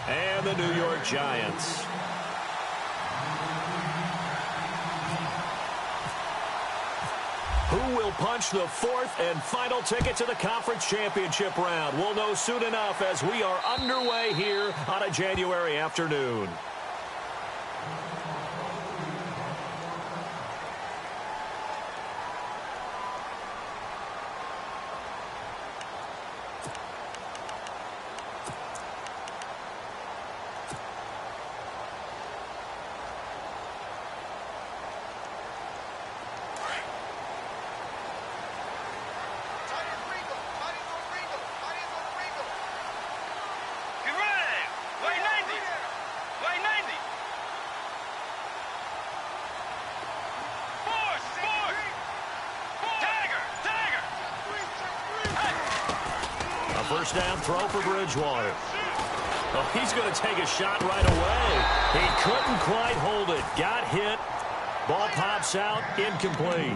and the New York Giants. Who will punch the fourth and final ticket to the conference championship round? We'll know soon enough as we are underway here on a January afternoon. First down throw for Bridgewater. Oh, he's going to take a shot right away. He couldn't quite hold it. Got hit. Ball pops out. Incomplete.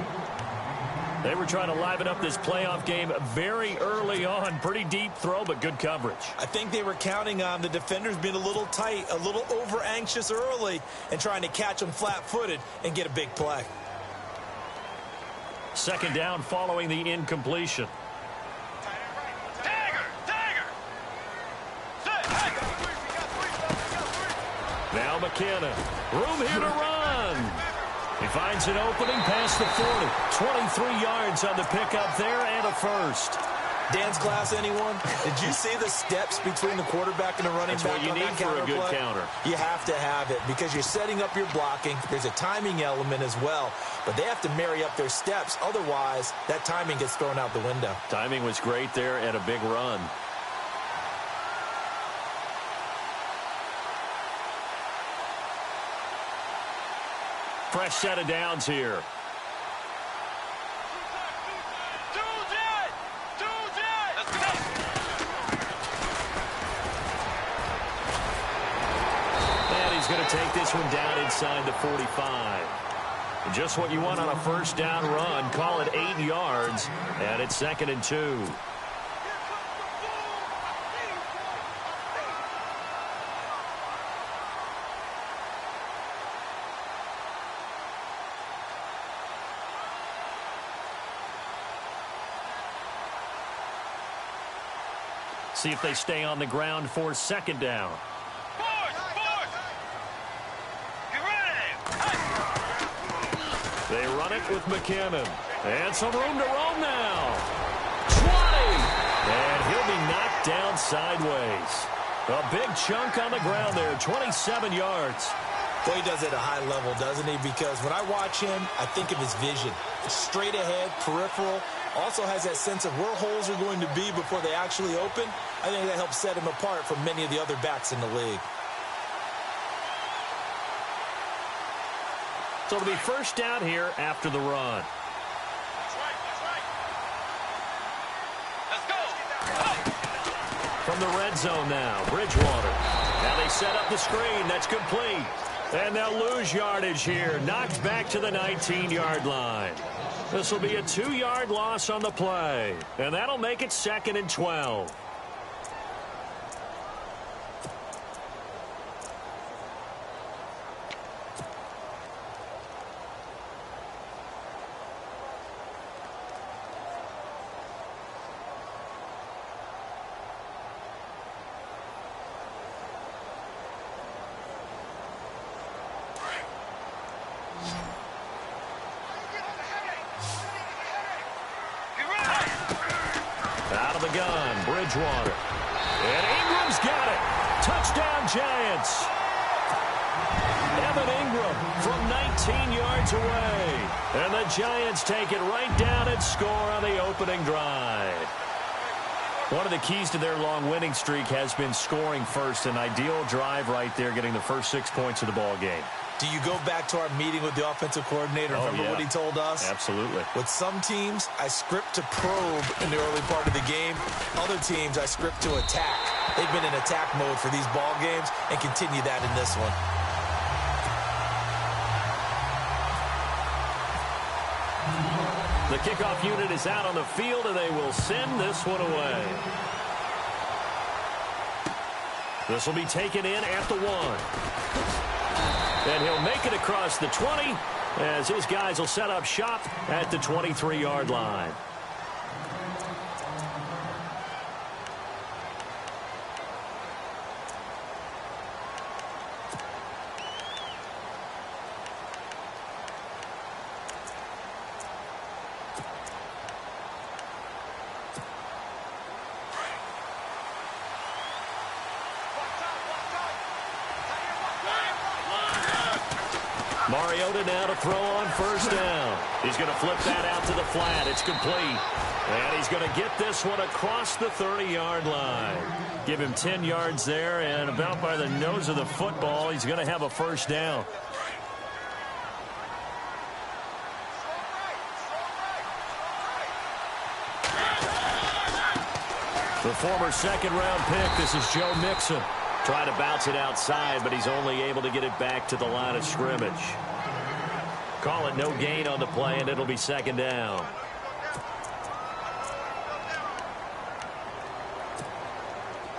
They were trying to liven up this playoff game very early on. Pretty deep throw, but good coverage. I think they were counting on the defenders being a little tight, a little over-anxious early, and trying to catch them flat-footed and get a big play. Second down following the incompletion. Now McKinnon. Room here to run. He finds an opening past the 40. 23 yards on the pickup there and a first. Dance class, anyone? Did you see the steps between the quarterback and the running back? That's what you need for a good counter. You have to have it because you're setting up your blocking. There's a timing element as well, but they have to marry up their steps. Otherwise, that timing gets thrown out the window. Timing was great there and a big run. Fresh set of downs here. And he's going to take this one down inside the 45. Just what you want on a first down run. Call it 8 yards, and it's 2nd and 2. See if they stay on the ground for second down. They run it with McKinnon. And some room to roam now. 20! And he'll be knocked down sideways. A big chunk on the ground there, 27 yards. Well, he does it at a high level, doesn't he? Because when I watch him, I think of his vision. Straight ahead, peripheral. Also has that sense of where holes are going to be before they actually open. I think that helps set him apart from many of the other backs in the league. So it'll be first down here after the run. That's right. Let's go. From the red zone now, Bridgewater. Now they set up the screen. That's complete. And they'll lose yardage here. Knocked back to the 19-yard line. This will be a 2-yard loss on the play. And that'll make it 2nd and 12. Out of the gun, Bridgewater. And Ingram's got it. Touchdown, Giants. Evan Ingram from 19 yards away. And the Giants take it right down and score on the opening drive. One of the keys to their long winning streak has been scoring first. An ideal drive right there, getting the first 6 points of the ball game. Do you go back to our meeting with the offensive coordinator? Remember what he told us? Absolutely. With some teams, I script to probe in the early part of the game. Other teams, I script to attack. They've been in attack mode for these ball games and continue that in this one. The kickoff unit is out on the field, and they will send this one away. This will be taken in at the 1. And he'll make it across the 20 as his guys will set up shop at the 23-yard line. Mariota now to throw on first down. He's going to flip that out to the flat. It's complete. And he's going to get this one across the 30-yard line. Give him 10 yards there, and about by the nose of the football, he's going to have a first down. The former second-round pick, this is Joe Mixon. Trying to bounce it outside, but he's only able to get it back to the line of scrimmage. Call it no gain on the play, and it'll be second down.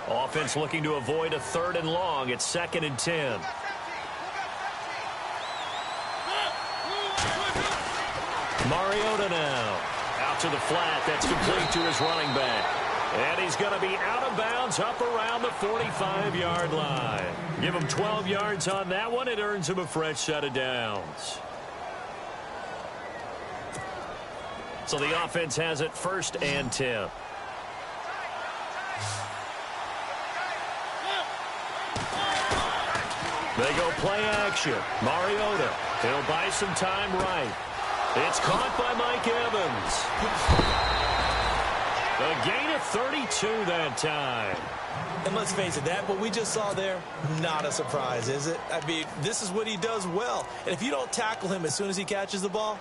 Offense looking to avoid a 3rd and long. It's 2nd and 10. Mariota now. Out to the flat. That's complete to his running back. And he's going to be out of bounds up around the 45-yard line. Give him 12 yards on that one. It earns him a fresh set of downs. So the offense has it 1st and 10. They go play action. Mariota. He'll buy some time right. It's caught by Mike Evans. A gain of 32 that time. And let's face it, that what we just saw there, not a surprise, is it? I mean, this is what he does well. And if you don't tackle him as soon as he catches the ball,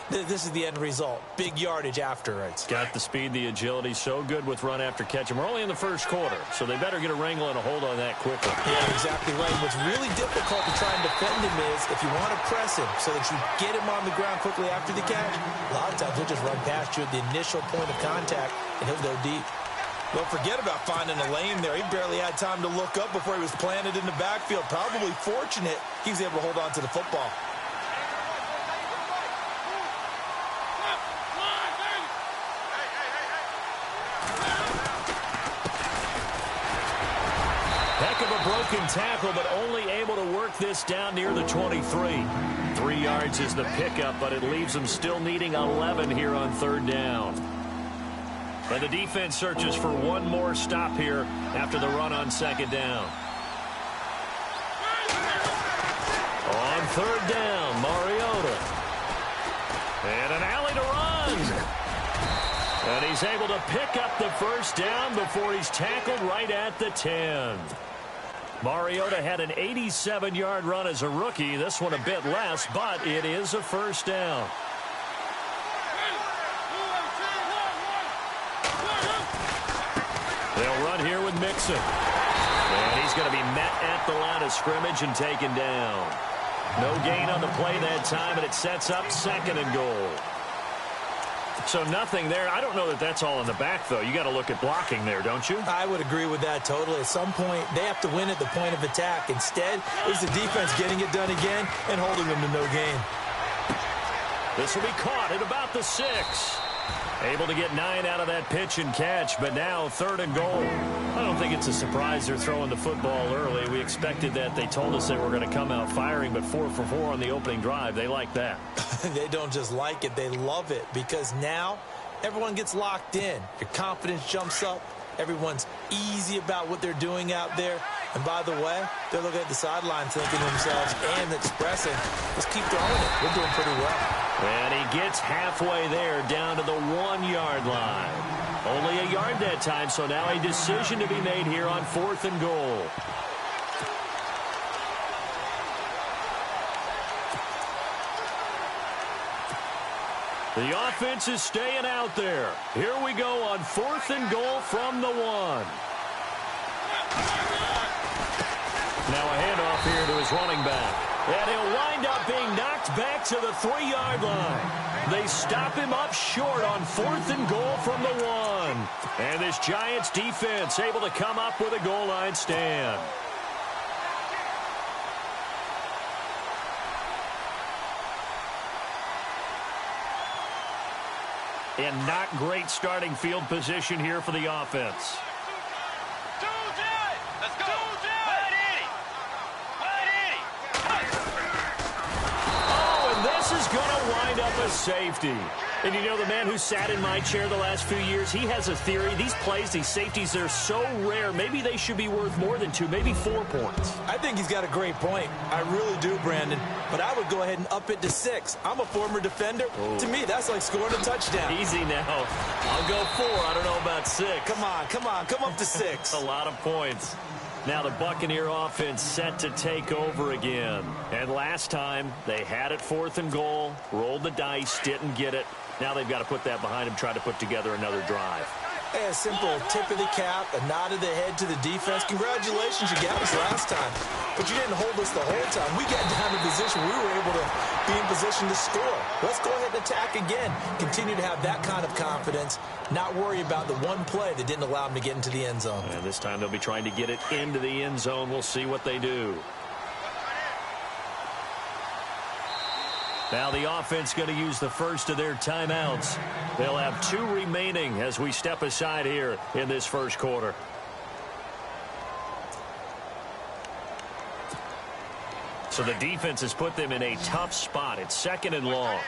this is the end result. Big yardage afterwards. Got the speed, the agility, so good with run after catch. And we're only in the first quarter, so they better get a wrangle and a hold on that quickly. Yeah, exactly right. What's really difficult to try and defend him is if you want to press him so that you get him on the ground quickly after the catch, a lot of times he'll just run past you at the initial point of contact, and he'll go deep. Don't forget about finding a lane there. He barely had time to look up before he was planted in the backfield. Probably fortunate he was able to hold on to the football. Heck of a broken tackle, but only able to work this down near the 23. 3 yards is the pickup, but it leaves them still needing 11 here on 3rd down. And the defense searches for one more stop here after the run on 2nd down. On 3rd down, Mariota. And an alley to run. And he's able to pick up the first down before he's tackled right at the 10. Mariota had an 87-yard run as a rookie. This one a bit less, but it is a first down. They'll run here with Mixon. And he's going to be met at the line of scrimmage and taken down. No gain on the play that time, and it sets up 2nd and goal. So nothing there. I don't know that that's all in the back, though. You got to look at blocking there, don't you? I would agree with that totally. At some point, they have to win at the point of attack. Instead, it's the defense getting it done again and holding them to no gain. This will be caught at about the 6. Able to get 9 out of that pitch and catch, but now 3rd and goal. I don't think it's a surprise they're throwing the football early. We expected that. They told us they were going to come out firing, but 4 for 4 on the opening drive. They like that. They don't just like it, they love it, because now everyone gets locked in. Your confidence jumps up. Everyone's easy about what they're doing out there. And by the way, they're looking at the sideline thinking to themselves and expressing, let's keep throwing it. We're doing pretty well. And he gets halfway there down to the 1-yard line. Only a yard that time, so now a decision to be made here on 4th and goal. The offense is staying out there. Here we go on 4th and goal from the 1. Now a handoff here to his running back. And he'll wind up being knocked back to the 3-yard line. They stop him up short on 4th and goal from the 1. 1. And this Giants defense able to come up with a goal line stand. And not great starting field position here for the offense. Let's go. Oh, and this is going to wind up a safety. And you know, the man who sat in my chair the last few years, he has a theory. These plays, these safeties, they're so rare. Maybe they should be worth more than 2, maybe 4 points. I think he's got a great point. I really do, Brandon. But I would go ahead and up it to 6. I'm a former defender. Oh. To me, that's like scoring a touchdown. Easy now. I'll go 4. I don't know about 6. Come on. Come up to 6. A lot of points. Now the Buccaneer offense set to take over again. And last time, they had it 4th and goal, rolled the dice, didn't get it. Now they've got to put that behind them, try to put together another drive. Hey, a simple tip of the cap, a nod of the head to the defense. Congratulations, you got us last time. But you didn't hold us the whole time. We got down in position. We were able to be in position to score. Let's go ahead and attack again. Continue to have that kind of confidence. Not worry about the one play that didn't allow them to get into the end zone. And this time they'll be trying to get it into the end zone. We'll see what they do. Now the offense going to use the first of their timeouts. They'll have 2 remaining as we step aside here in this first quarter. So the defense has put them in a tough spot. It's 2nd and long.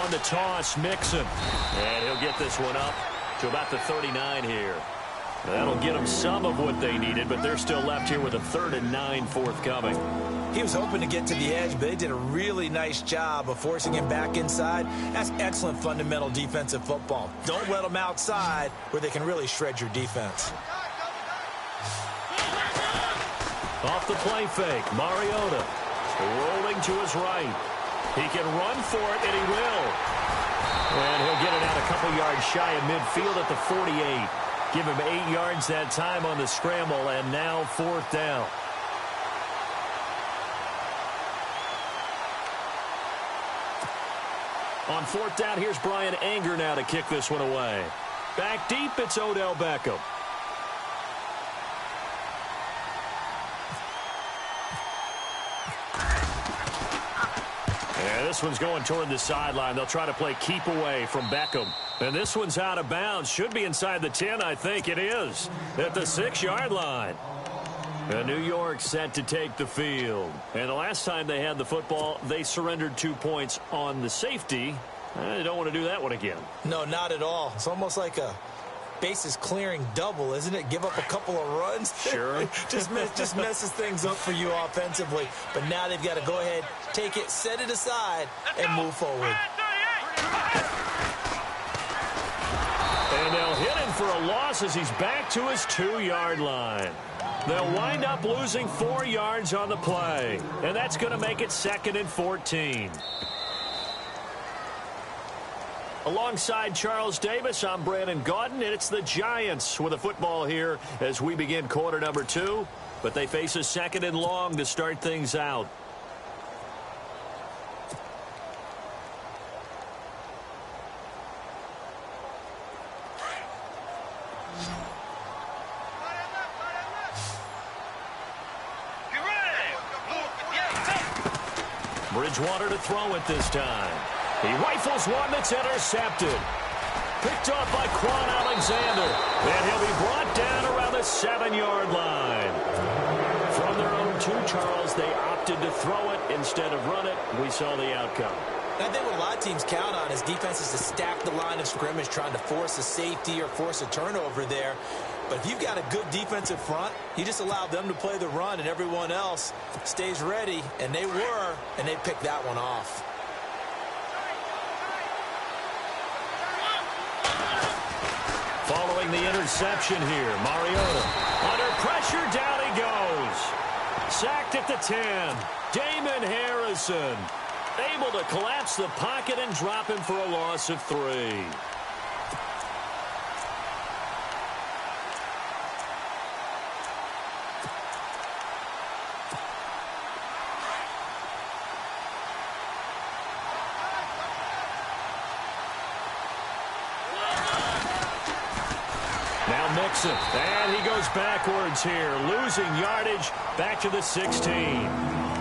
On the toss, Mixon. And he'll get this one up to about the 39 here. That'll get them some of what they needed, but they're still left here with a 3rd and 9 forthcoming. He was hoping to get to the edge, but they did a really nice job of forcing him back inside. That's excellent fundamental defensive football. Don't let them outside where they can really shred your defense. Off the play fake, Mariota rolling to his right. He can run for it, and he will. And he'll get it out a couple yards shy of midfield at the 48. Give him 8 yards that time on the scramble, and now 4th down. On 4th down, here's Brian Anger now to kick this one away. Back deep, it's Odell Beckham. This one's going toward the sideline. They'll try to play keep away from Beckham. And this one's out of bounds. Should be inside the 10, I think it is. At the 6-yard line. And New York set to take the field. And the last time they had the football, they surrendered 2 points on the safety. They don't want to do that one again. No, not at all. It's almost like a bases clearing double, isn't it? Give up a couple of runs. Sure. just messes things up for you offensively. But now they've got to go ahead, take it, set it aside, and move forward. And they'll hit him for a loss as he's back to his 2-yard line. They'll wind up losing 4 yards on the play. And that's going to make it 2nd and 14. Alongside Charles Davis, I'm Brandon Gaudin, and it's the Giants with a football here as we begin quarter number 2. But they face a 2nd and long to start things out. Bridgewater to throw it this time. He rifles one that's intercepted. Picked off by Quan Alexander. And he'll be brought down around the 7-yard line. From their own 2, Charles, they opted to throw it instead of run it. We saw the outcome. I think what a lot of teams count on is defenses to stack the line of scrimmage, trying to force a safety or force a turnover there. But if you've got a good defensive front, you just allow them to play the run and everyone else stays ready. And they were, and they picked that one off. Following the interception here, Mariota. Under pressure, down he goes. Sacked at the 10. Damon Harrison able to collapse the pocket and drop him for a loss of 3. Now Mixon, and he goes backwards here, losing yardage back to the 16.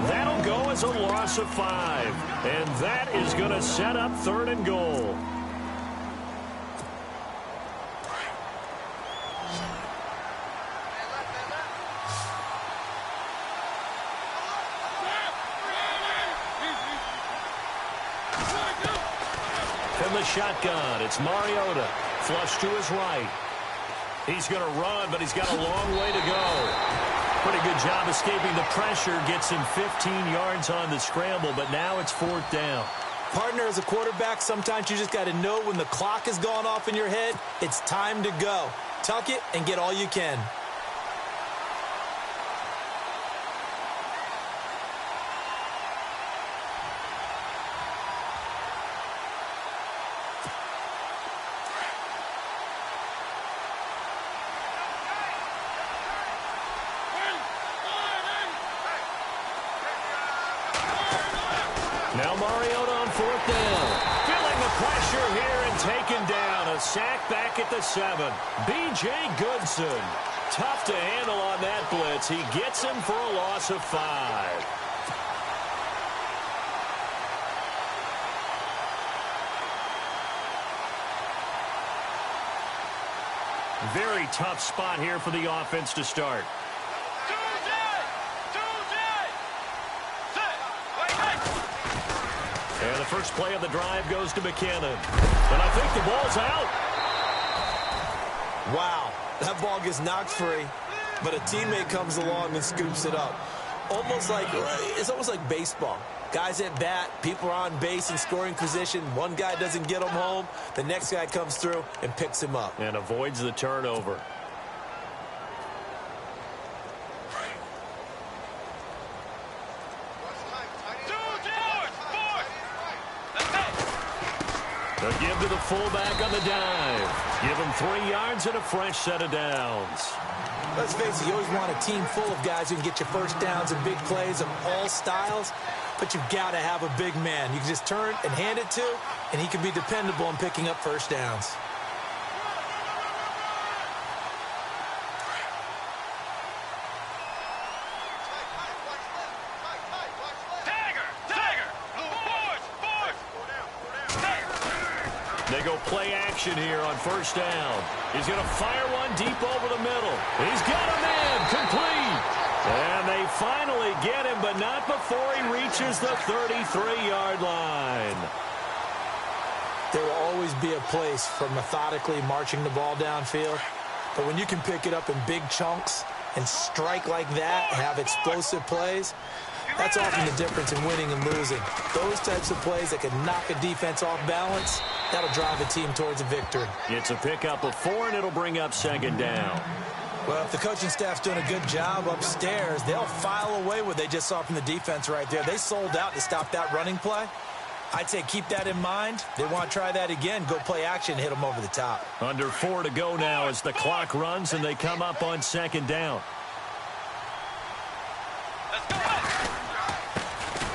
That'll go as a loss of 5, and that is going to set up 3rd and goal. From the shotgun, it's Mariota. Flush to his right. He's going to run, but he's got a long way to go. Pretty good job escaping the pressure. Gets him 15 yards on the scramble, but now it's 4th down. Partner, as a quarterback, sometimes you just got to know when the clock has gone off in your head, it's time to go. Tuck it and get all you can. Now Mariota on 4th down. Feeling the pressure here and taken down. A sack back at the 7. B.J. Goodson. Tough to handle on that blitz. He gets him for a loss of 5. Very tough spot here for the offense to start. And the first play of the drive goes to McKinnon. And I think the ball's out. Wow, that ball gets knocked free, but a teammate comes along and scoops it up. It's almost like baseball. Guys at bat, people are on base in scoring position. One guy doesn't get him home. The next guy comes through and picks him up. And avoids the turnover. A give to the fullback on the dive. Give him 3 yards and a fresh set of downs. Let's face it, you always want a team full of guys who can get you first downs and big plays of all styles, but you've got to have a big man. You can just turn and hand it to, and he can be dependable in picking up first downs. They go play action here on 1st down. He's going to fire one deep over the middle. He's got a man complete. And they finally get him, but not before he reaches the 33-yard line. There will always be a place for methodically marching the ball downfield. But when you can pick it up in big chunks and strike like that, have explosive plays, that's often the difference in winning and losing. Those types of plays that can knock a defense off balance, that'll drive a team towards a victory. It's a pickup of 4, and it'll bring up 2nd down. Well, if the coaching staff's doing a good job upstairs, they'll file away what they just saw from the defense right there. They sold out to stop that running play. I'd say keep that in mind. They want to try that again. Go play action, hit them over the top. Under 4 to go now as the clock runs, and they come up on 2nd down.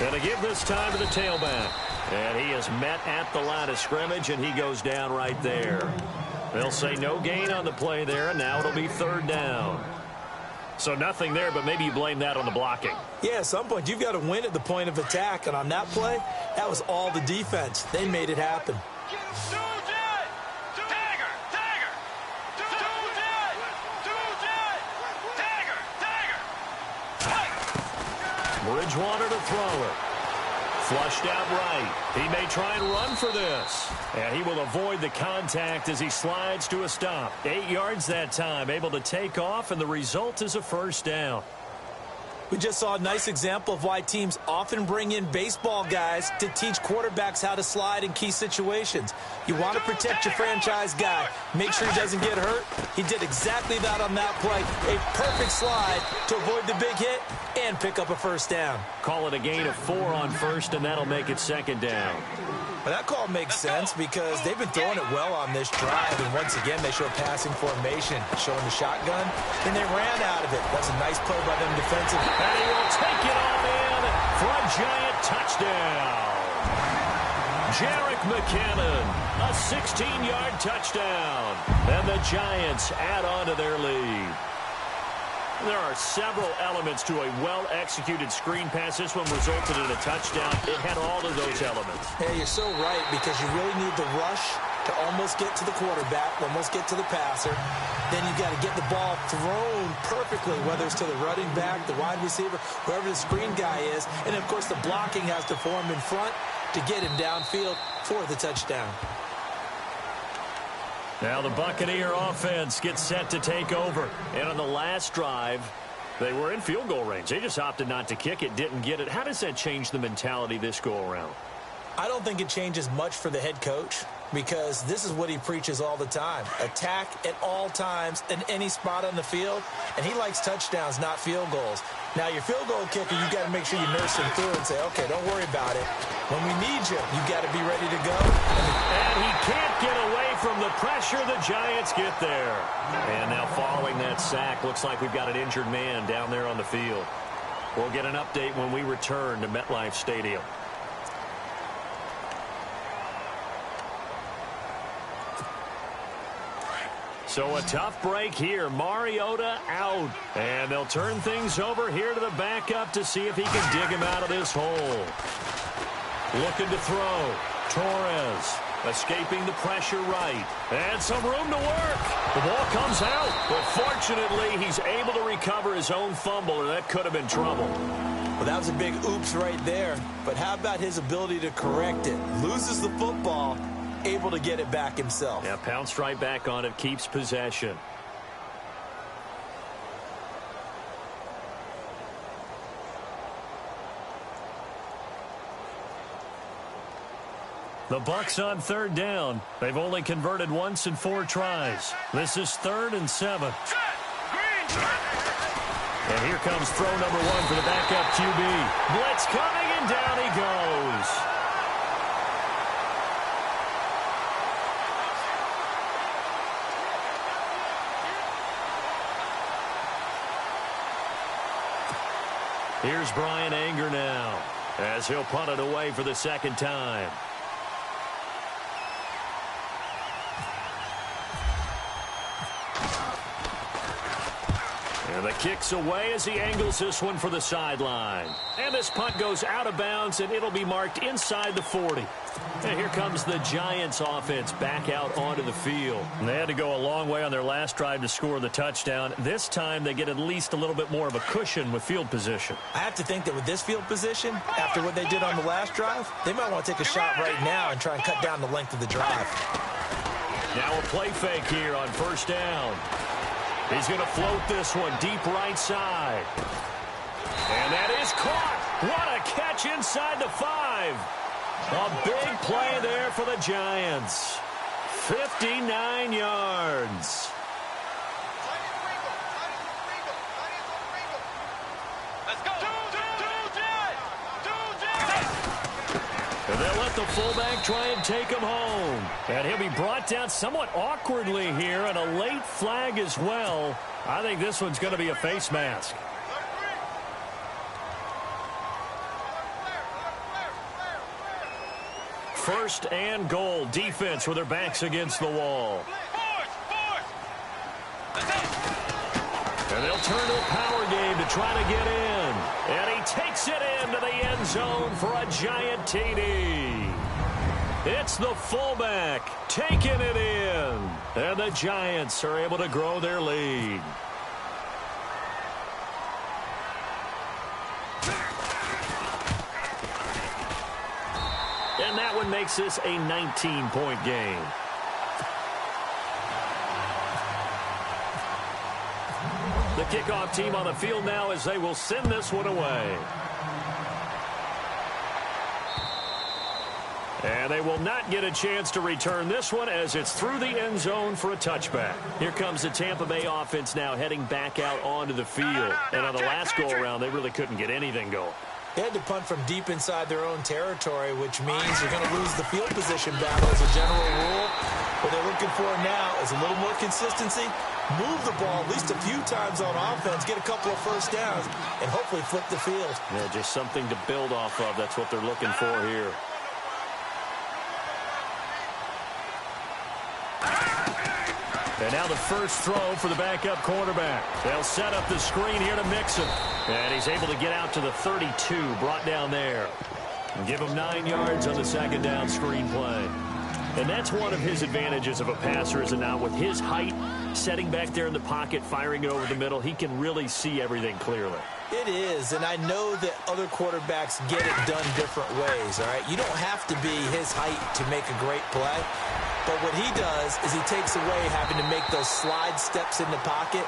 And a give this time to the tailback. And he is met at the line of scrimmage, and he goes down right there. They'll say no gain on the play there, and now it'll be 3rd down. So nothing there, but maybe you blame that on the blocking. Yeah, at some point, you've got to win at the point of attack. And on that play, that was all the defense. They made it happen. Bridgewater to throw it. Flushed out right. He may try and run for this. And he will avoid the contact as he slides to a stop. 8 yards that time, able to take off, and the result is a 1st down. We just saw a nice example of why teams often bring in baseball guys to teach quarterbacks how to slide in key situations. You want to protect your franchise guy. Make sure he doesn't get hurt. He did exactly that on that play. A perfect slide to avoid the big hit and pick up a 1st down. Call it a gain of 4 on 1st, and that'll make it 2nd down. Well, that call makes sense because they've been throwing it well on this drive, and once again, they show passing formation, showing the shotgun, and they ran out of it. That's a nice play by them defensively. And he will take it all in for a giant touchdown. Jerick McKinnon, a 16-yard touchdown. And the Giants add on to their lead. There are several elements to a well-executed screen pass. This one resulted in a touchdown. It had all of those elements. Yeah, you're so right, because you really need the rush to almost get to the quarterback, almost get to the passer. Then you've got to get the ball thrown perfectly, whether it's to the running back, the wide receiver, whoever the screen guy is. And, of course, the blocking has to form in front to get him downfield for the touchdown. Now the Buccaneer offense gets set to take over. And on the last drive, they were in field goal range. They just opted not to kick it, didn't get it. How does that change the mentality this go-around? I don't think it changes much for the head coach, because this is what he preaches all the time. Attack at all times in any spot on the field, and he likes touchdowns, not field goals. Now, your field goal kicker, you got to make sure you nurse him through and say, okay, don't worry about it. When we need you, you got to be ready to go. And he can't get away from the pressure. The Giants get there. And now following that sack, looks like we've got an injured man down there on the field. We'll get an update when we return to MetLife Stadium. So a tough break here. Mariota out. And they'll turn things over here to the backup to see if he can dig him out of this hole. Looking to throw. Torres escaping the pressure right. And some room to work. The ball comes out. But fortunately, he's able to recover his own fumble, or that could have been trouble. Well, that was a big oops right there. But how about his ability to correct it? Loses the football, able to get it back himself. Yeah, pounced right back on it, keeps possession. The Bucs on third down. They've only converted once in 4 tries. This is 3rd and 7. And here comes throw number 1 for the backup QB. Blitz coming, and down he goes. Here's Bryan Anger now, as he'll punt it away for the second time. And the kick's away as he angles this one for the sideline. And this punt goes out of bounds, and it'll be marked inside the 40. And here comes the Giants offense back out onto the field. And they had to go a long way on their last drive to score the touchdown. This time they get at least a little bit more of a cushion with field position. I have to think that with this field position, after what they did on the last drive, they might want to take a shot right now and try and cut down the length of the drive. Now a play fake here on first down. He's going to float this one deep right side. And that is caught. What a catch inside the 5. A big play there for the Giants. 59 yards. Let's go. And they'll let the fullback try and take him home. And he'll be brought down somewhat awkwardly here, and a late flag as well. I think this one's going to be a face mask. First and goal. Defense with their backs against the wall. And they'll turn to a power game to try to get in. And he takes it into the end zone for a giant TD. It's the fullback taking it in. And the Giants are able to grow their lead. And that one makes this a 19-point game. The kickoff team on the field now as they will send this one away. And they will not get a chance to return this one as it's through the end zone for a touchback. Here comes the Tampa Bay offense now heading back out onto the field. And on the last go-around, they really couldn't get anything going. They had to punt from deep inside their own territory, which means you're going to lose the field position battle as a general rule. What they're looking for now is a little more consistency, move the ball at least a few times on offense, get a couple of first downs, and hopefully flip the field. Yeah, just something to build off of. That's what they're looking for here. And now the first throw for the backup quarterback. They'll set up the screen here to Mixon. And he's able to get out to the 32, brought down there. And give him 9 yards on the second down screen play. And that's one of his advantages of a passer, is it not? With his height, setting back there in the pocket, firing it over the middle, he can really see everything clearly. It is, and I know that other quarterbacks get it done different ways, all right? You don't have to be his height to make a great play. But what he does is he takes away having to make those slide steps in the pocket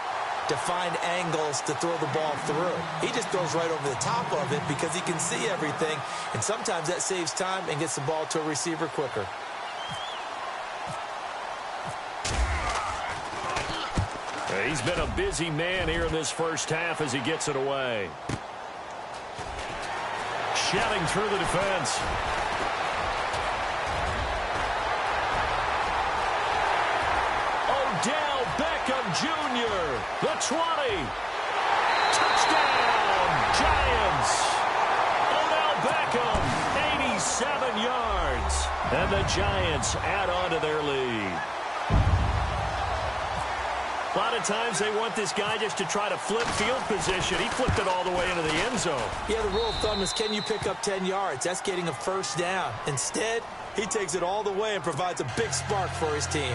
to find angles to throw the ball through. He just throws right over the top of it because he can see everything, and sometimes that saves time and gets the ball to a receiver quicker. He's been a busy man here in this first half as he gets it away. Shouting through the defense. Odell Beckham Jr., the 20. Touchdown, Giants. Odell Beckham, 87 yards. And the Giants add on to their lead. A lot of times they want this guy just to try to flip field position. He flipped it all the way into the end zone. Yeah, the rule of thumb is, can you pick up 10 yards? That's getting a first down. Instead, he takes it all the way and provides a big spark for his team.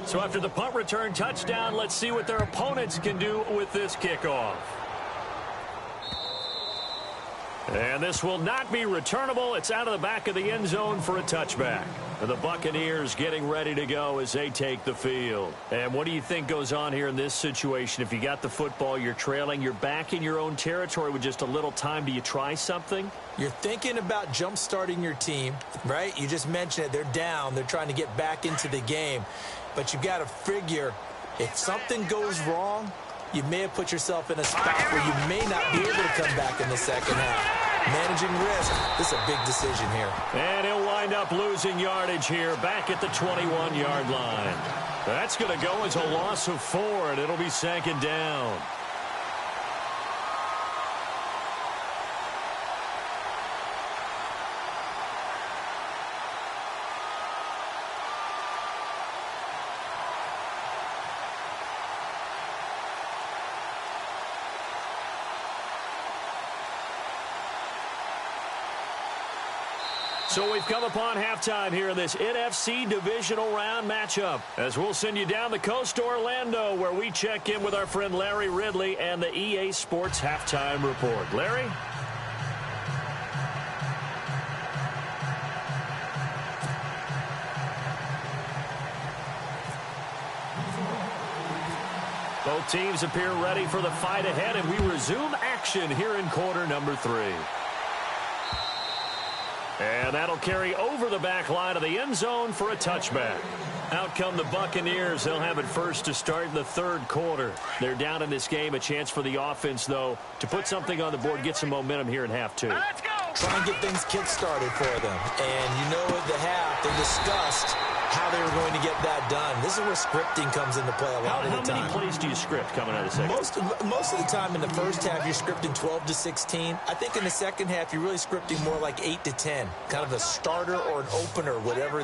So after the punt return touchdown, let's see what their opponents can do with this kickoff. And this will not be returnable. It's out of the back of the end zone for a touchback. And the Buccaneers getting ready to go as they take the field. And what do you think goes on here in this situation? If you got the football, you're trailing, you're back in your own territory with just a little time. Do you try something? You're thinking about jump-starting your team, right? You just mentioned it. They're down. They're trying to get back into the game. But you got to figure, if something goes wrong, you may have put yourself in a spot where you may not be able to come back in the second half. Managing risk, this is a big decision here. And he'll wind up losing yardage here back at the 21-yard line. That's going to go as a loss of 4, and it'll be second down. So we've come upon halftime here in this NFC divisional round matchup, as we'll send you down the coast to Orlando, where we check in with our friend Larry Ridley and the EA Sports Halftime Report. Larry? Both teams appear ready for the fight ahead, and we resume action here in quarter number 3. And that'll carry over the back line of the end zone for a touchback. Out come the Buccaneers. They'll have it first to start in the third quarter. They're down in this game. A chance for the offense, though, to put something on the board, get some momentum here in half 2. Let's go! Try and get things kick-started for them. And you know at the half, they discussed how they were going to get that done. This is where scripting comes into play a lot of the time. How many plays do you script coming out of the second? Most of the time in the first half, you're scripting 12 to 16. I think in the second half, you're really scripting more like 8 to 10. Kind of a starter or an opener, whatever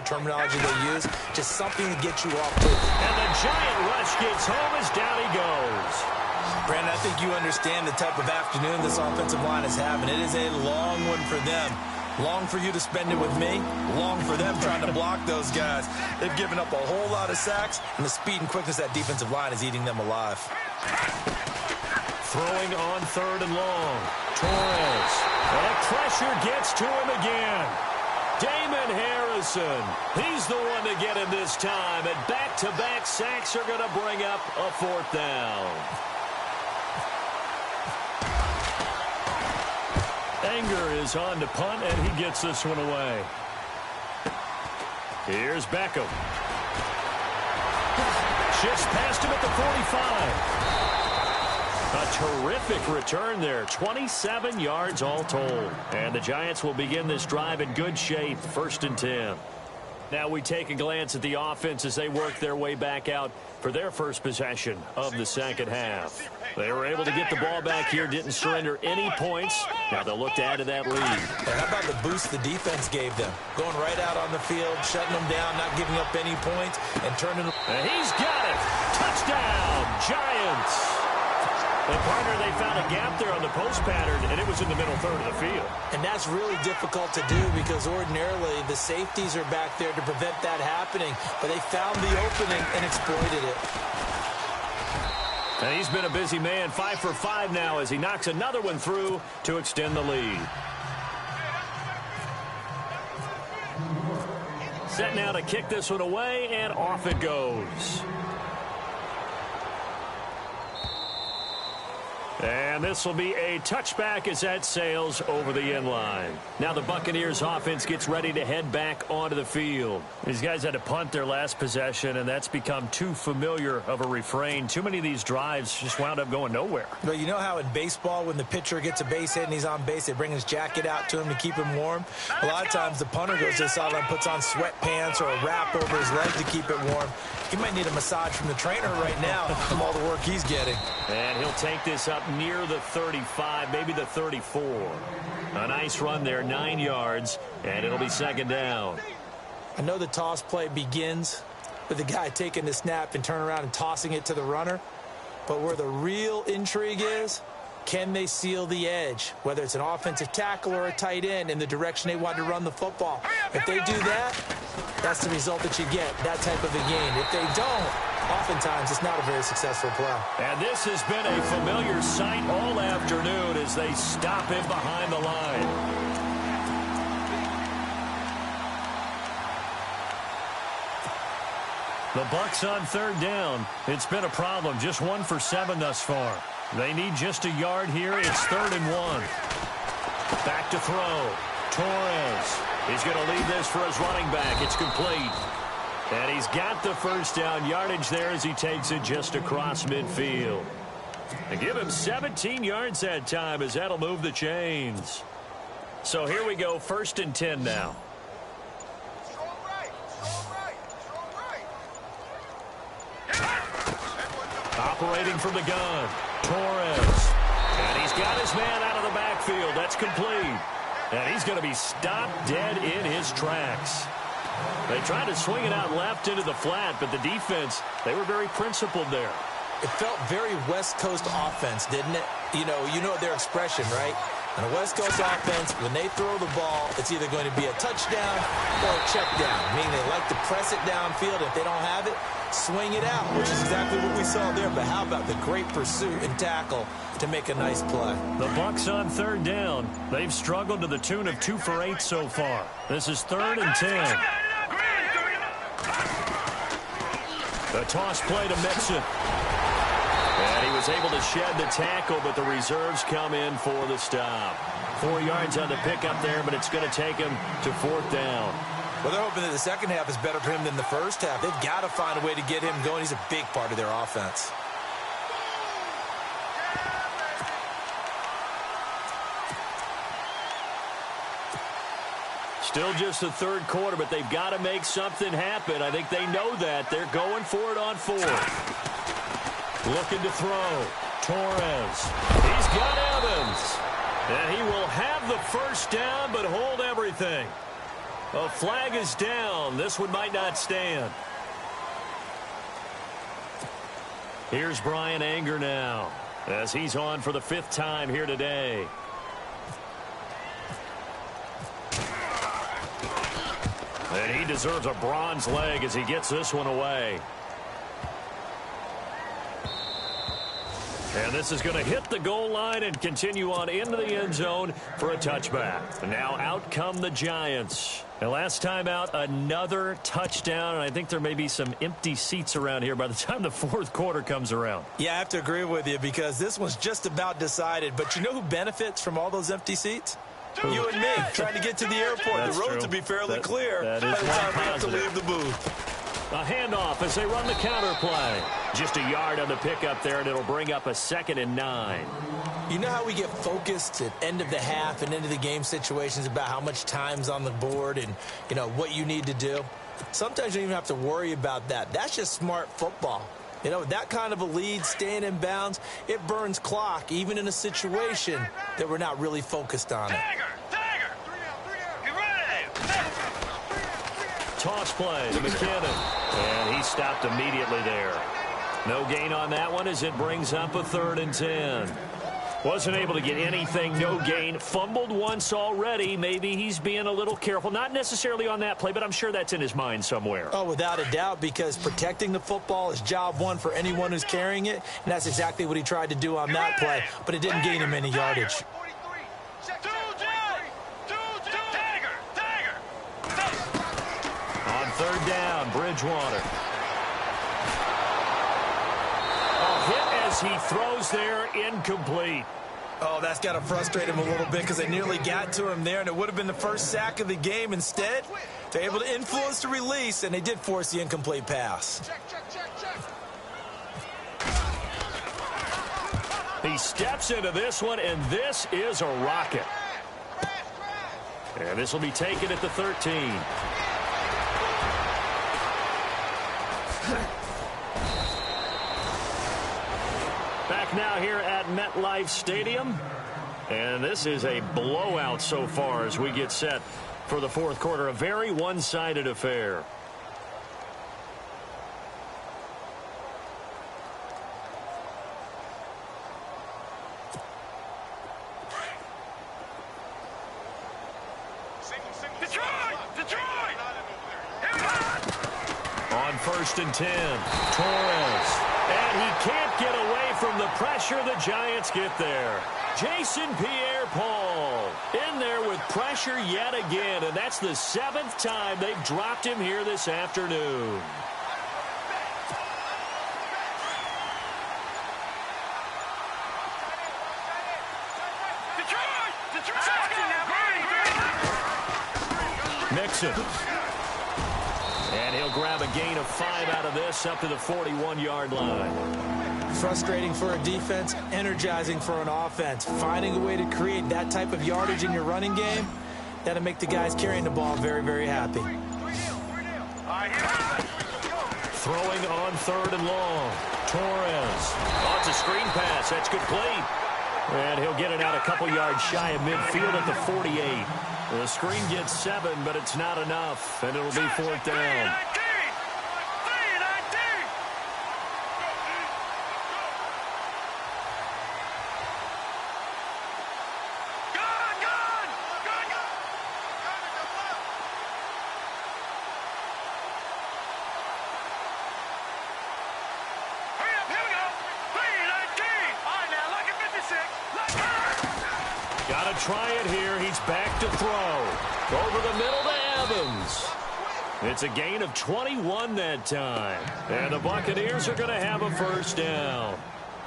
terminology they use. Just something to get you off to. And the giant rush gets home as down he goes. Brandon, I think you understand the type of afternoon this offensive line is having. It is a long one for them. Long for you to spend it with me. Long for them trying to block those guys. They've given up a whole lot of sacks, and the speed and quickness of that defensive line is eating them alive. Throwing on third and long. Torres. And pressure gets to him again. Damon Harrison. He's the one to get him this time. And back-to-back sacks are going to bring up a fourth down. Anger is on to punt, and he gets this one away. Here's Beckham. Shifts past him at the 45. A Terrific return there. 27 yards all told. And the Giants will begin this drive in good shape. 1st and 10. Now we take a glance at the offense as they work their way back out for their first possession of the second half. They were able to get the ball back here, didn't surrender any points. Now they'll look to add to that lead. And how about the boost the defense gave them? Going right out on the field, shutting them down, not giving up any points, and turning them. And he's got it. Touchdown, Giants. And partner, they found a gap there on the post pattern, and it was in the middle third of the field. And that's really difficult to do because ordinarily the safeties are back there to prevent that happening. But they found the opening and exploited it. And he's been a busy man, 5 for 5 now as he knocks another one through to extend the lead. Set now to kick this one away, and off it goes. And this will be a touchback as that sails over the end line. Now the Buccaneers offense gets ready to head back onto the field. These guys had to punt their last possession, and that's become too familiar of a refrain. Too many of these drives just wound up going nowhere. But you know how in baseball when the pitcher gets a base hit and he's on base, they bring his jacket out to him to keep him warm? A lot of times the punter goes to the sideline, puts on sweatpants or a wrap over his leg to keep it warm. He might need a massage from the trainer right now from all the work he's getting. And he'll take this up near the 35, maybe the 34. A nice run there, 9 yards, and it'll be 2nd down. I know the toss play begins with the guy taking the snap and turning around and tossing it to the runner. But where the real intrigue is, can they seal the edge, whether it's an offensive tackle or a tight end, in the direction they want to run the football? If they do that, that's the result that you get, that type of a game. If they don't, oftentimes it's not a very successful play. And this has been a familiar sight all afternoon as they stop him behind the line. The Bucs on 3rd down. It's been a problem. Just 1 for 7 thus far. They need just a yard here. It's 3rd and 1. Back to throw. Torres. He's going to lead this for his running back. It's complete. And he's got the first down yardage there as he takes it just across midfield. And give him 17 yards that time as that'll move the chains. So here we go, 1st and 10 now. Operating from the gun, Torres. And he's got his man out of the backfield. That's complete. And he's going to be stopped dead in his tracks. They tried to swing it out left into the flat, but the defense, they were very principled there. It felt very West Coast offense, didn't it? You know their expression, right? On a West Coast offense, when they throw the ball, it's either going to be a touchdown or a check down, meaning they like to press it downfield. If they don't have it, swing it out, which is exactly what we saw there. But how about the great pursuit and tackle to make a nice play? The Bucs on 3rd down. They've struggled to the tune of 2 for 8 so far. This is 3rd and 10. The toss play to Mixon. And he was able to shed the tackle, but the reserves come in for the stop. 4 yards on the pickup there, but it's going to take him to 4th down. Well, they're hoping that the second half is better for him than the first half. They've got to find a way to get him going. He's a big part of their offense. Still just the 3rd quarter, but they've got to make something happen. I think they know that. They're going for it on 4th. Looking to throw. Torres. He's got Evans. And he will have the first down, but hold everything. A flag is down. This one might not stand. Here's Bryan Anger now as he's on for the 5th time here today. And he deserves a bronze leg as he gets this one away. And this is going to hit the goal line and continue on into the end zone for a touchback. And now out come the Giants. And last time out, another touchdown. And I think there may be some empty seats around here by the time the 4th quarter comes around. Yeah, I have to agree with you because this one's just about decided. But you know who benefits from all those empty seats? You and me, trying to get to the airport. That's the roads true. will be fairly clear that by is the time we have to positive. leave the booth. A handoff as they run the counter play. Just a yard on the pickup there, and it'll bring up a 2nd and 9. You know how we get focused at end of the half and into the game situations about how much time's on the board and, you know, what you need to do? Sometimes you don't even have to worry about that. That's just smart football. You know, with that kind of a lead, staying in bounds, it burns clock, even in a situation that we're not really focused on it. Toss play to McKinnon, and he stopped immediately there. No gain on that one as it brings up a 3rd and 10. Wasn't able to get anything, no gain. Fumbled once already. Maybe he's being a little careful. Not necessarily on that play, but I'm sure that's in his mind somewhere. Oh, without a doubt, because protecting the football is job one for anyone who's carrying it, and that's exactly what he tried to do on that play, but it didn't gain him any yardage. On 3rd down, Bridgewater. A hit as he throws there, incomplete. Oh, that's got to frustrate him a little bit because they nearly got to him there, and it would have been the first sack of the game. Instead, they're able to influence the release, and they did force the incomplete pass. He steps into this one, and this is a rocket. And this will be taken at the 13. Back now here at MetLife Stadium. And this is a blowout so far as we get set for the 4th quarter. A very one-sided affair. On 1st and 10, Torres. And he can't get away from the pressure. The Giants get there. Jason Pierre-Paul in there with pressure yet again. And that's the 7th time they've dropped him here this afternoon. Mixon. And he'll grab a gain of 5 out of this up to the 41-yard line. Frustrating for a defense, energizing for an offense. Finding a way to create that type of yardage in your running game, that'll make the guys carrying the ball very, very happy. Throwing on 3rd and long. Torres. Oh, it's a screen pass. That's complete. And he'll get it out a couple yards shy of midfield at the 48. The screen gets 7, but it's not enough, and it'll be 4th down. Got to try it here. He's back to throw. Over the middle to Evans. It's a gain of 21 that time. And the Buccaneers are going to have a 1st down.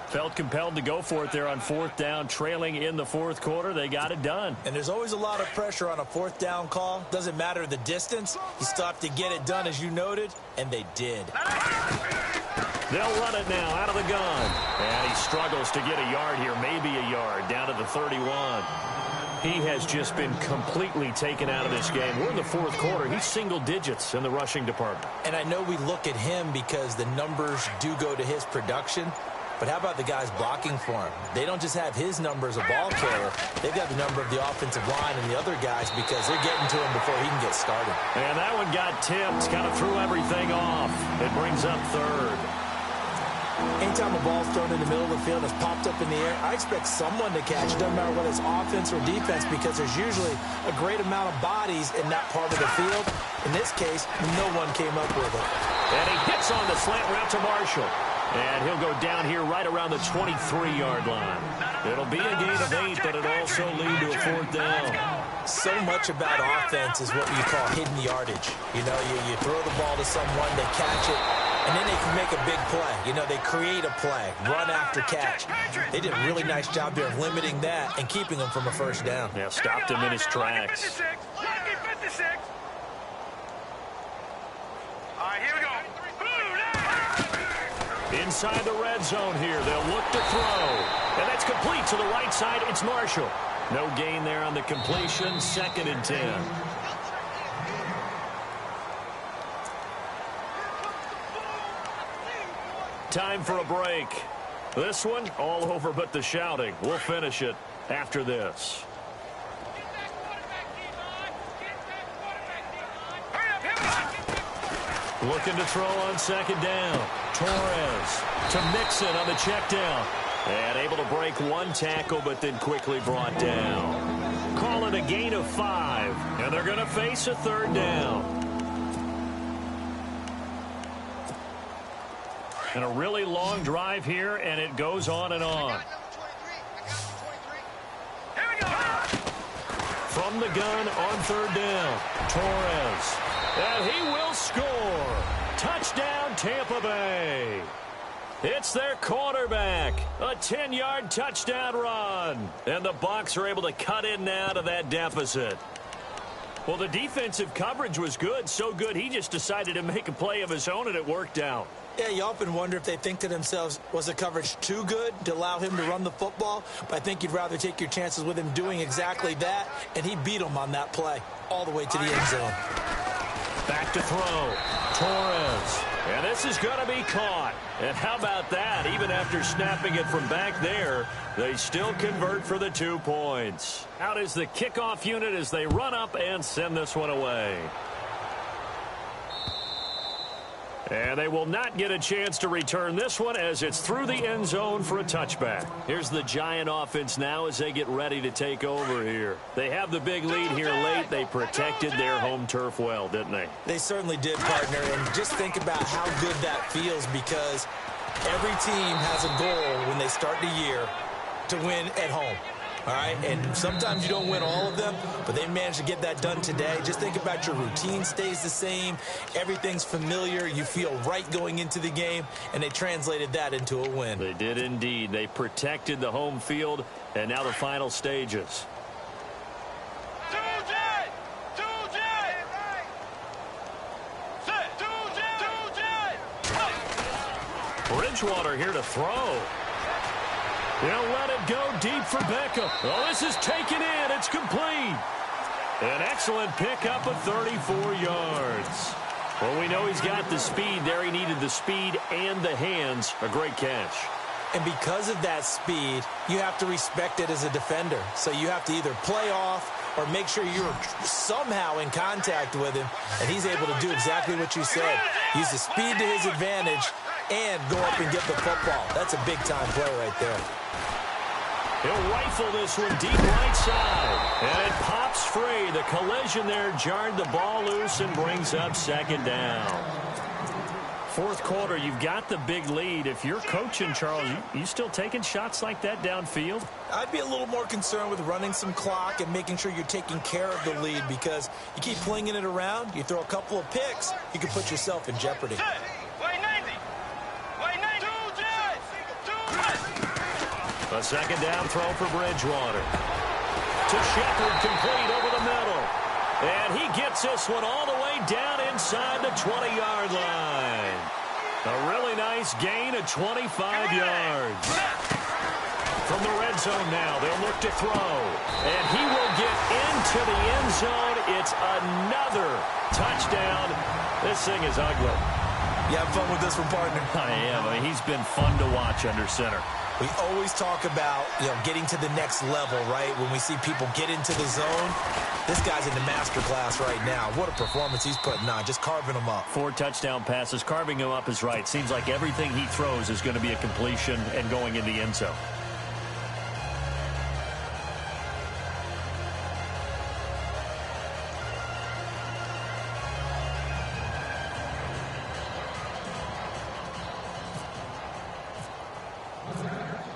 Felt compelled to go for it there on 4th down, trailing in the 4th quarter. They got it done. And there's always a lot of pressure on a 4th down call. Doesn't matter the distance. You stop to get it done, as you noted, and they did. They'll run it now out of the gun. And he struggles to get a yard here, maybe a yard, down to the 31. He has just been completely taken out of this game. We're in the 4th quarter. He's single digits in the rushing department. And I know we look at him because the numbers do go to his production. But how about the guys blocking for him? They don't just have his number as a ball carrier. They've got the number of the offensive line and the other guys because they're getting to him before he can get started. And that one got tipped, kind of threw everything off. It brings up 3rd. Anytime a ball's thrown in the middle of the field and it's popped up in the air, I expect someone to catch it. Doesn't matter whether it's offense or defense because there's usually a great amount of bodies in that part of the field. In this case, no one came up with it. And he hits on the slant route to Marshall. And he'll go down here right around the 23-yard line. It'll be a gain of 8, but it'll also lead to a 4th down. So much about offense is what you call hidden yardage. You know, you throw the ball to someone, they catch it, and then they can make a big play. You know, they create a play, run after catch. They did a really nice job there of limiting that and keeping him from a 1st down. Yeah, stopped him in his tracks. right, here we go. Inside the red zone here, they'll look to throw. And that's complete to the right side. It's Marshall. No gain there on the completion. 2nd and 10. Time for a break. This one, all over but the shouting. We'll finish it after this. Looking to throw on 2nd down. Torres to Mixon on the check down. And able to break one tackle, but then quickly brought down. Call it a gain of 5. And they're going to face a 3rd down. And a really long drive here, and it goes on and on. From the gun on 3rd down. Torres. And he will score. Touchdown, Tampa Bay. It's their quarterback. A 10-yard touchdown run. And the Bucs are able to cut in now to that deficit. Well, the defensive coverage was good. So good, he just decided to make a play of his own, and it worked out. Yeah, you often wonder if they think to themselves, was the coverage too good to allow him to run the football? But I think you'd rather take your chances with him doing exactly that, and he beat him on that play all the way to the end zone. Back to throw. Torres. And this is going to be caught. And how about that? Even after snapping it from back there, they still convert for the 2 points. Out is the kickoff unit as they run up and send this one away. And they will not get a chance to return this one as it's through the end zone for a touchback. Here's the Giant offense now as they get ready to take over here. They have the big lead here late. They protected their home turf well, didn't they? They certainly did, partner. And just think about how good that feels, because every team has a goal when they start the year to win at home. All right, and sometimes you don't win all of them, but they managed to get that done today. Just think about your routine stays the same. Everything's familiar. You feel right going into the game, and they translated that into a win. They did indeed. They protected the home field, and now the final stages. Bridgewater here to throw. They'll let it go deep for Beckham. Oh, this is taken in. It's complete. An excellent pickup of 34 yards. Well, we know he's got the speed there. He needed the speed and the hands. A great catch. And because of that speed, you have to respect it as a defender. So you have to either play off or make sure you're somehow in contact with him. And he's able to do exactly what you said. Use the speed to his advantage and go up and get the football. That's a big-time play right there. He'll rifle this one deep right side. And it pops free. The collision there jarred the ball loose and brings up 2nd down. 4th quarter, you've got the big lead. If you're coaching, Charles, you still taking shots like that downfield? I'd be a little more concerned with running some clock and making sure you're taking care of the lead, because you keep flinging it around, you throw a couple of picks, you can put yourself in jeopardy. A 2nd down throw for Bridgewater. To Shepard, complete over the middle. And he gets this one all the way down inside the 20-yard line. A really nice gain of 25 yards. From the red zone now, they'll look to throw. And he will get into the end zone. It's another touchdown. This thing is ugly. You have fun with this one, partner? I am. I mean, he's been fun to watch under center. We always talk about, getting to the next level, right? When we see people get into the zone, this guy's in the master class right now. What a performance he's putting on, just carving them up. 4 touchdown passes. Carving him up is right. Seems like everything he throws is going to be a completion and going in the end zone.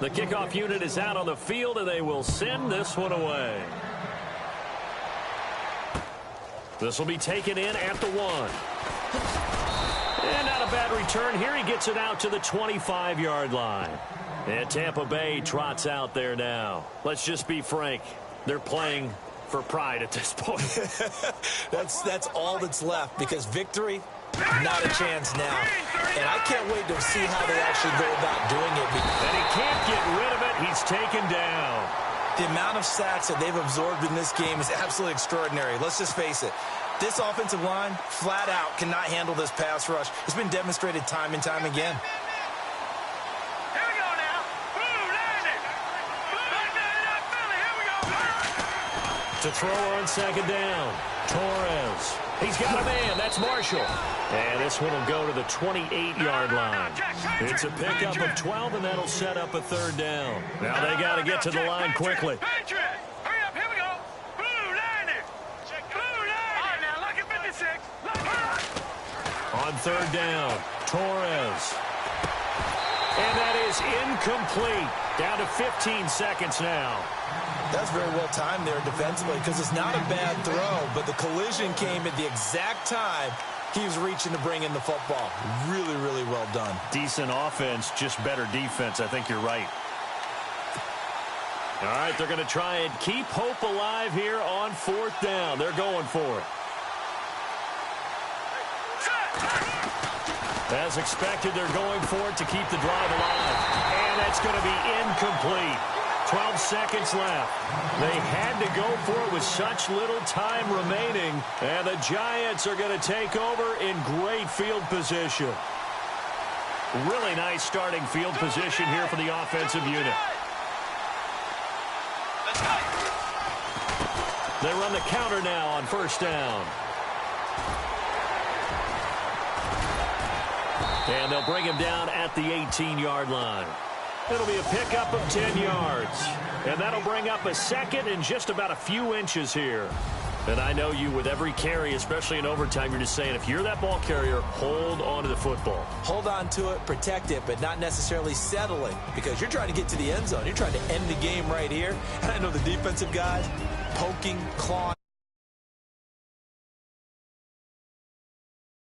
The kickoff unit is out on the field, and they will send this one away. This will be taken in at the 1. And not a bad return here. He gets it out to the 25-yard line. And Tampa Bay trots out there now. Let's just be frank. They're playing for pride at this point. That's all that's left, because victory Not a chance now. And I can't wait to see how they actually go about doing it. And he can't get rid of it. He's taken down. The amount of sacks that they've absorbed in this game is absolutely extraordinary. Let's just face it. This offensive line, flat out, cannot handle this pass rush. It's been demonstrated time and time again. Here we go now. Blue landing. Here we go. To throw on second down, Torres. He's got a man. That's Marshall. And this one will go to the 28-yard line. It's a pickup of 12, and that'll set up a third down. Now they got to get to the line quickly. Patriot. Hurry up. Here we go. Blue landing. Blue landing. All right, now, look at 56. On third down, Torres. And that is incomplete. Down to 15 seconds now. That's very well timed there defensively because it's not a bad throw, but the collision came at the exact time he was reaching to bring in the football. Really, really well done. Decent offense, just better defense. I think you're right. All right, they're going to try and keep hope alive here on fourth down. They're going for it. As expected, they're going for it to keep the drive alive. And that's going to be incomplete. 12 seconds left. They had to go for it with such little time remaining. And the Giants are going to take over in great field position. Really nice starting field position here for the offensive unit. They run the counter now on first down. And they'll bring him down at the 18-yard line. It'll be a pickup of 10 yards. And that'll bring up a second and just about a few inches here. And I know you with every carry, especially in overtime, you're just saying if you're that ball carrier, hold on to the football. Hold on to it, protect it, but not necessarily settle it because you're trying to get to the end zone. You're trying to end the game right here. And I know the defensive guys poking, clawing.